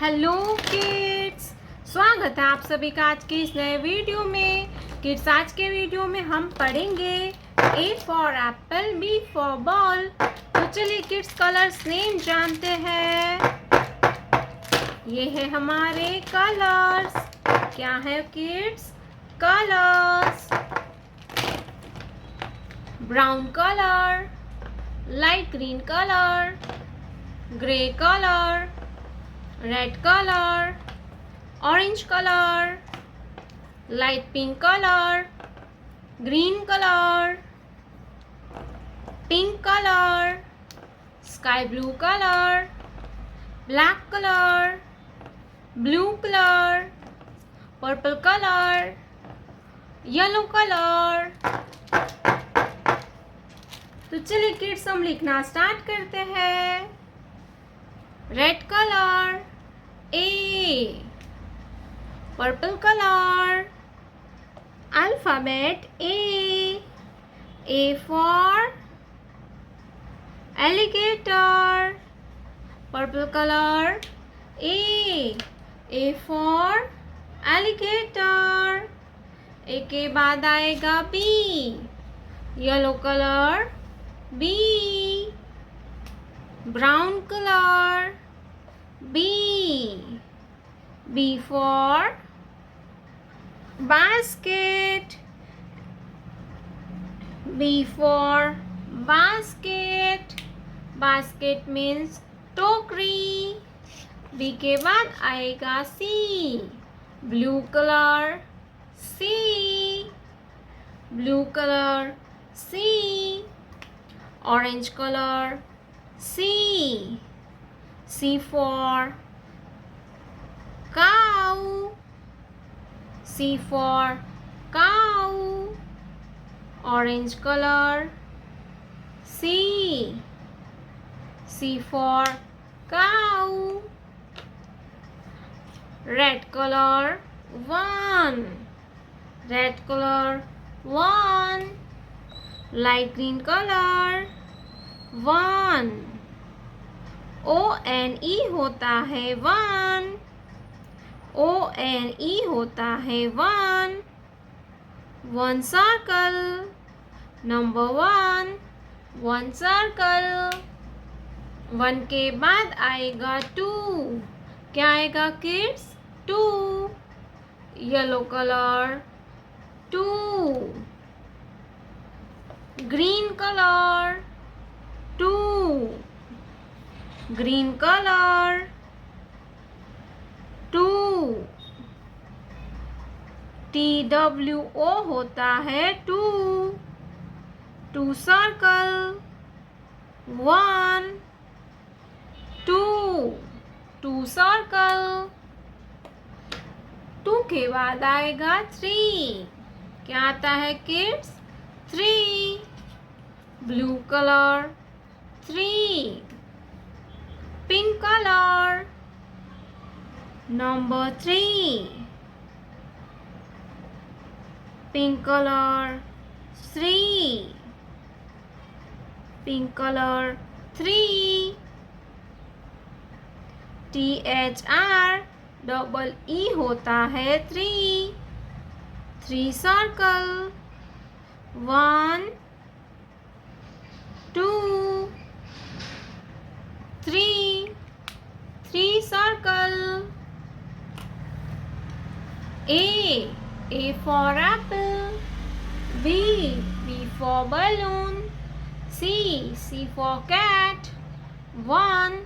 Hello kids, स्वागत है आप सभी का आज के इस नए वीडियो में। किड्स, आज के वीडियो में हम पढ़ेंगे A for apple, B for ball. तो चलिए किड्स, कलर्स नेम जानते हैं। ये है हमारे कलर्स। क्या है kids? Colours. Brown colour, light green colour, grey colour, red color, orange color, light pink color, green color, pink color, sky blue color, black color, blue color, purple color, yellow color। तो चलिए kids, हम लिखना start करते हैं। Red colour A, purple color, alphabet A for alligator, purple color A for alligator। A के बाद आएगा B, yellow color B, brown color B for basket, B for basket, basket means टोकरी। B के बाद आएगा C, blue color C, blue color C, orange color C for cow, C for cow, orange color C for cow, red color 1, red color 1, light green color 1, ONE होता है 1, ONE होता है 1, 1 circle, number 1, 1 circle। 1 के बाद आएगा 2, क्या आएगा kids? 2, yellow colour 2, green colour 2, green colour 2, TWO होता है 2, 2 सर्कल 1, 2, 2 सर्कल। 2 के बाद आएगा 3, क्या आता है kids? 3, blue colour 3, pink color number 3, pink color 3, pink color 3, THREE होता है 3, 3 circle 1, 2, 3, 3 circle। A for apple, B for balloon, C for cat 1,